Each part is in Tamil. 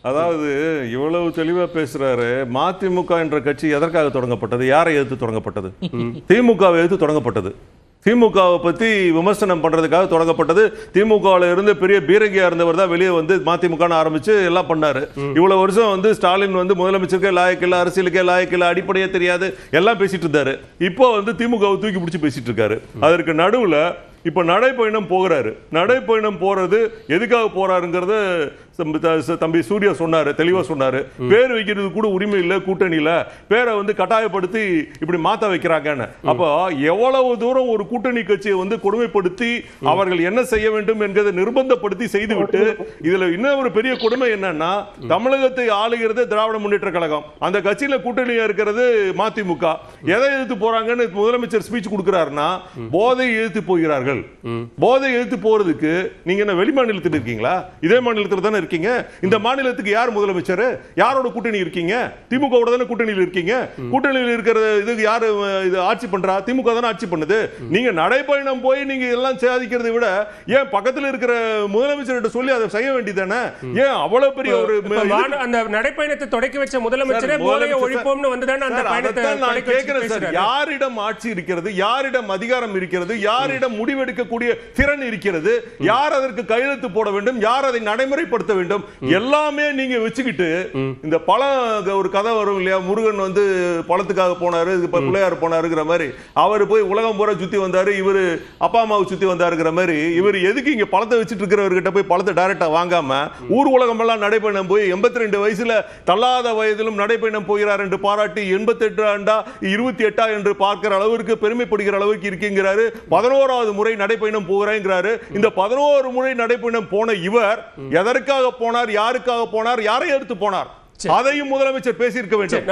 அதாவது இவ்வளவு தெளிவா பேசுறாரு. மதிமுக என்ற கட்சி எதற்காக தொடங்கப்பட்டது? யாரை எதிர்த்து தொடங்கப்பட்டது? திமுகவை எதிர்த்து தொடங்கப்பட்டது. திமுகவை பத்தி விமர்சனம் பண்றதுக்காக தொடங்கப்பட்டது. திமுகவில் இருந்து பெரிய பீரங்கியா இருந்தவர் தான் வெளியே வந்து மதிமுக ஆரம்பிச்சு எல்லாம் பண்ணாரு. இவ்வளவு வருஷம் வந்து ஸ்டாலின் வந்து முதலமைச்சருக்கே லாயக்கில்ல, அரசியலுக்கே லாயக்கில்ல, அடிப்படையே தெரியாது, எல்லாம் பேசிட்டு இருந்தாரு. இப்போ வந்து திமுகவை தூக்கி பிடிச்சி பேசிட்டு இருக்காரு. அதற்கு நடுவுல இப்ப நடைப்பயணம் போகிறாரு. நடைப்பயணம் போறது எதுக்காக போறாருங்கிறத தம்பி சூர்யா சொன்னாரு, தெளிவா சொன்னாரு. பேர் வைக்கிறது கூட உரிமை இல்ல கூட்டணியில, பேரை வந்து கட்டாயப்படுத்தி இப்படி மாத்த வைக்கிறாங்கன்னு. அப்போ எவ்வளவு தூரம் ஒரு கூட்டணி கட்சியை வந்து கொடுமைப்படுத்தி அவர்கள் என்ன செய்ய வேண்டும் என்கிறதை நிர்பந்தப்படுத்தி செய்துவிட்டு, இதுல இன்னும் ஒரு பெரிய கொடுமை என்னன்னா, தமிழகத்தை ஆளுகிறது திராவிட முன்னேற்ற கழகம், அந்த கட்சியில கூட்டணியா இருக்கிறது மதிமுக. எதை எதிர்த்து போறாங்கன்னு முதலமைச்சர் ஸ்பீச் கொடுக்கிறாருன்னா போதை எதிர்த்து போகிறார்கள். போதை எதிர்த்து போறதுக்கு நீங்க என்ன வெளி மாநிலத்தில் இருக்கீங்களா? இதே மாநிலத்தில் தானே இருக்கீங்க. இந்த மாநிலத்துக்கு யார் முதலமைச்சர்? யாரோட கூட்டணி இருக்கீங்க? திமுகவோட தானே கூட்டணியில் இருக்கீங்க. கூட்டணியில் இருக்கிற இதுக்கு யாரு இது ஆட்சி பண்றா? திமுக தானே ஆட்சி பண்ணுது. நீங்க நடைபயணம் போய் நீங்க எல்லாம் சாதிக்கிறதை விட ஏன் பக்கத்தில் இருக்கிற முதலமைச்சர்கிட்ட சொல்லி அதை செய்ய வேண்டியதானே? ஏன் அவ்வளவு பெரிய ஒரு அந்த நடைபயணத்தை தொடக்கி வச்ச முதலமைச்சரே போதையை ஒழிப்போம்னு வந்துதானே அந்த பயணத்தை நான் கேட்கிறேன் சார். யாரிடம் ஆட்சி இருக்கிறது? யாரிடம் அதிகாரம் இருக்கிறது? யாரிடம் முடிவெடுக்கக்கூடிய திறன் இருக்கிறது? யார் அதற்கு கையெழுத்து போட வேண்டும்? யார் அதை நடைமுறைப்படுத்த வேண்டும்? எல்லாமே நீங்க வச்சுக்கிட்டு இந்த பழம் ஒரு கதை வரும் இல்லையா, முருகன் வந்து பழத்துக்காக போனாரு, பிள்ளையார் போனாருங்கிற மாதிரி அவர் போய் உலகம் பூரா சுத்தி வந்தாரு, இவரு அப்பா அம்மாவை சுத்தி வந்தாருங்கிற மாதிரி. இவர் எதுக்கு இங்க பழத்தை வச்சுட்டு இருக்கிறவர்கிட்ட போய் பழத்தை டைரக்டா வாங்காம ஊர் உலகம் எல்லாம் நடைபயணம் போய் 82 வயசுல தள்ளாத வயதிலும் நடைபயணம் போகிறார் என்று பாராட்டி 88 ஆண்டா 28 என்று பார்க்கிற அளவிற்கு பெருமைப்படுகிற அளவுக்கு இருக்குங்கிறாரு. 11வது முறை நடைபயணம் போகிறேங்கிறாரு. இந்த 11 முறை நடைபயணம் போன இவர் எதற்காக போனார்? யாருக்காக போனார்? யாரை எடுத்து போனார்? அதையும் முதலமைச்சர் பேசியிருக்க வேண்டும்.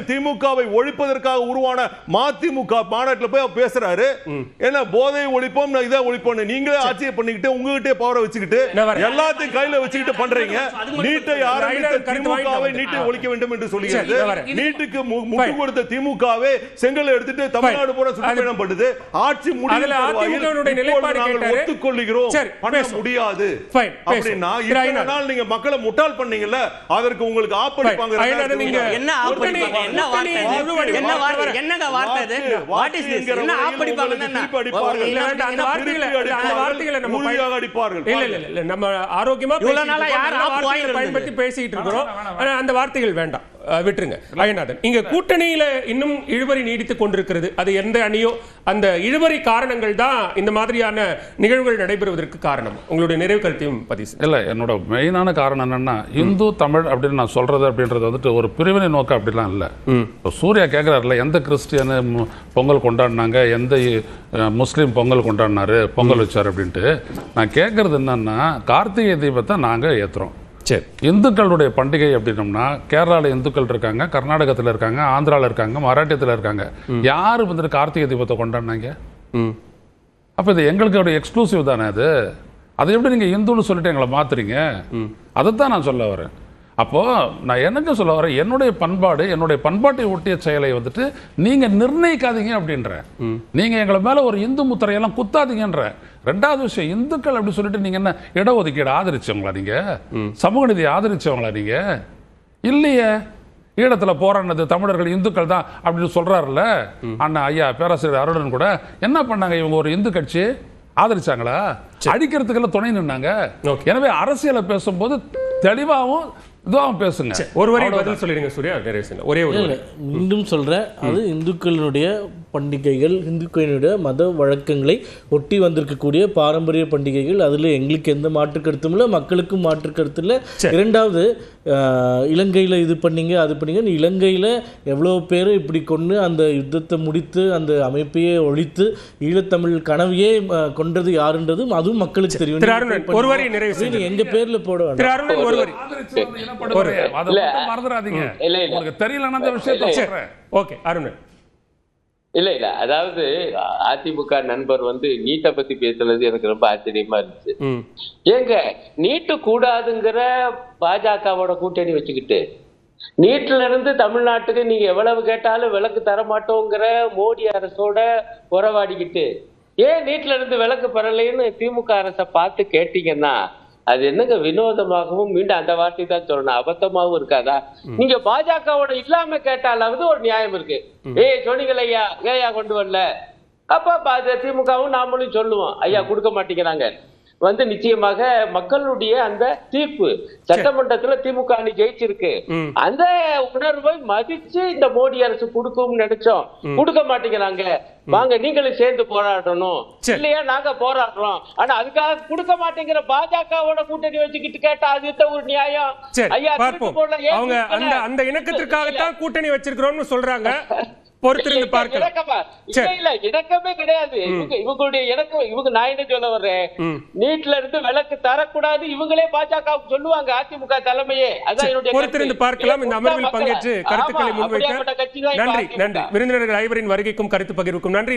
திமுகவை ஒழிப்பதற்காக உருவான மதிமுக மாநாட்டில் போய் பேசுறாரு. என்ன போதை ஒழிப்போம், இதை ஒழிப்போம். நீங்களே ஆட்சியை பண்ணிக்கிட்டு உங்ககிட்டே பவரை வச்சுக்கிட்டு எல்லாத்தையும் கையில வச்சுக்கிட்டு பண்றீங்க. நீட்டை ஆரம்பித்த திமுகவை நீட்டை ஒழிக்க வேண்டும் என்று சொல்லுகிறது. நீட்டுக்கு முட்டு கொடுத்த திமுகவே செங்கல் எடுத்துட்டு தமிழ்நாடு பூரா சுற்றுப்பயணம் பண்ணுது. ஆட்சி முடிவு ஒத்துக்கொள்கிறோம், பண்ண முடியாது அப்படின்னா இத்தனை நாள் நீங்க மக்களை முட்டாள் பண்ணீங்கல்ல, அதற்கு உங்களுக்கு ஆப்படிப்பாங்க. என்ன ஆப்படிப்பாங்க? என்ன வார்த்தை? என்ன வார்த்தை? என்னங்க வார்த்தை அது? What is this? என்ன ஆப்படிப்பாங்க? அந்த வார்த்தைகளை நம்ம உறுதியாக அடிப்பார்கள். இல்ல நம்ம ஆரோக்கியமா இவ்வளவு நாளா யார் ஆப் பயன்படுத்தி பேசிட்டு இருக்கிறோம். அந்த வார்த்தைகள் வேண்டாம், விட்டுருங்க. அயனாதன், இங்க கூட்டணியில இன்னும் இழுபறி நீடித்துக் கொண்டிருக்கிறது. அது எந்த அணியோ அந்த இழுபறி காரணங்கள் தான் இந்த மாதிரியான நிகழ்வுகள் நடைபெறுவதற்கு காரணம். உங்களுடைய நிறைவு கருத்தையும் பதிவு இல்ல. என்னோட மெயினான காரணம் என்னன்னா, இந்து தமிழ் அப்படின்னு நான் சொல்றது அப்படின்றது வந்துட்டு ஒரு பிரிவினை நோக்கம் அப்படிலாம் இல்ல. சூர்யா கேட்கிறாருல, எந்த கிறிஸ்டியனு பொங்கல் கொண்டாடினாங்க, எந்த முஸ்லீம் பொங்கல் கொண்டாடினாரு, பொங்கல் வச்சாரு அப்படின்ட்டு. நான் கேட்கறது என்னன்னா, கார்த்திகை தீபத்தை நாங்க ஏத்துறோம். இந்துக்களுடைய பண்டிகை அப்படின்னோம்னா கேரளாவில் இந்துக்கள் இருக்காங்க, கர்நாடகத்தில் இருக்காங்க, ஆந்திராவில் இருக்காங்க, மராட்டியத்தில் இருக்காங்க. யாரு வந்துட்டு கார்த்திகை தீபத்தை கொண்டாடினாங்க? அப்ப இது எங்களுக்கு எக்ஸ்க்ளூசிவ் தானே அது? அதை எப்படி நீங்க இந்துன்னு சொல்லிட்டு எங்களை மாத்துறீங்க? அதைத்தான் நான் சொல்ல வரேன். அப்போ நான் என்னங்க சொல்ல வரேன், என்னுடைய பண்பாடு, என்னுடைய பண்பாட்டை ஒட்டிய செயலை வந்துட்டு நீங்க நிர்ணயிக்காதீங்க அப்படின்ற. நீங்க எங்களை மேல ஒரு இந்து முத்திரையெல்லாம் குத்தாதீங்கன்ற. ரெண்டாவது விஷயம், இந்துக்கள் அப்படி சொல்லிட்டு நீங்க என்ன இடஒதுக்கீடு ஆதரிச்சவங்களா? நீங்க சமூக நீதி ஆதரிச்சவங்களா? நீங்க இல்லையே. ஈழத்துல போராடினது தமிழர்கள் இந்துக்கள் தான் அப்படின்னு சொல்றாருல்ல அண்ணா ஐயா பேராசிரியர் அருணன் கூட. என்ன பண்ணாங்க இவங்க? ஒரு இந்து கட்சி ஆதரிச்சாங்களா? அடிக்கிறதுக்கெல்லாம் துணை நின்னாங்க. எனவே அரசியலை பேசும்போது தெளிவாகவும் இதுவாகவும் பேசுங்க. ஒரு வரி பதில் சொல்லிடுங்க சூர்யா. ஒரே ஒரு மீண்டும் சொல்றேன், அது இந்துக்களுடைய பண்டிகைகள், இந்துக்களினுடைய மத வழக்கங்களை ஒட்டி வந்திருக்கக்கூடிய பாரம்பரிய பண்டிகைகள். அதில் எங்களுக்கு எந்த மாற்று கருத்தும் இல்லை, மக்களுக்கும் மாற்று கருத்து இல்லை. இரண்டாவது, இலங்கையில் இது பண்ணீங்க அது பண்ணீங்க. இலங்கையில் எவ்வளோ பேர் இப்படி கொண்டு அந்த யுத்தத்தை முடித்து அந்த அமைப்பையே ஒழித்து ஈழத்தமிழ் கனவையே கொண்டது யாருன்றதும் அதுவும் மக்களுக்கு தெரியும். எங்க பேர்ல போட இல்ல அதாவது அதிமுக நண்பர் வந்து நீட்டை பத்தி பேசுனது எனக்கு ரொம்ப ஆச்சரியமா இருந்துச்சு. ஏங்க நீட்டு கூடாதுங்கிற பாஜகவோட கூட்டணி வச்சுக்கிட்டு நீட்ல இருந்து தமிழ்நாட்டுக்கு நீங்க எவ்வளவு கேட்டாலும் விலக்கு தர மாட்டோங்கிற மோடி அரசோட உறவாடிக்கிட்டு ஏன் நீட்ல இருந்து விலக்கு பெறலைன்னு திமுக அரசை பார்த்து கேட்டீங்கன்னா அது என்னங்க வினோதமாகவும் மீண்டும் அந்த வார்த்தை தான் சொல்லணும், அபத்தமாகவும் இருக்காதா? நீங்க பாஜகவோட இல்லாம கேட்டாலாவது ஒரு நியாயம் இருக்கு. சொன்னீங்கள ஐயா, ஏயா கொண்டு வரல? அப்ப திமுகவும் நாமளும் சொல்லுவோம், ஐயா கொடுக்க மாட்டேங்கிறாங்க. நிச்சயமாக மக்களுடைய அந்த தீர்ப்பு சட்டமன்றத்துல திமுக அணி ஜெயிச்சிருக்கு. அந்த உணர்வை மதிச்சு இந்த மோடி அரசு கொடுக்கும்னு நினைச்சோம், கொடுக்க மாட்டேங்கிறாங்க. வாங்க நீங்களும் சேர்ந்து போராடணும், இல்லையா நாங்க போராடுறோம். ஆனா அதுக்காக கொடுக்க மாட்டேங்கிற பாஜகவோட கூட்டணி வச்சுக்கிட்டு கேட்டா அது ஒரு நியாயம்? ஐயா அவங்க அந்த இணக்கத்திற்காகத்தான் கூட்டணி வச்சிருக்கிறோம்னு சொல்றாங்க. பொறுத்திருந்து பார்க்கலாம். இணக்கமே கிடையாது இவங்களுடைய இணக்கம். இவங்க நான் என்ன சொல்ல வர்றேன், நீட்ல இருந்து விலக்கு தரக்கூடாது இவங்களே பாஜக சொல்லுவாங்க, அதிமுக தலைமையே. அதான் பொறுத்திருந்து பார்க்கலாம். இந்த அமர்வில் பங்கேற்று கருத்துக்களை முன்வைக்க நன்றி. விருந்தினர்கள் ஐவரின் வருகைக்கும் கருத்து பகிர்வுக்கும் நன்றி.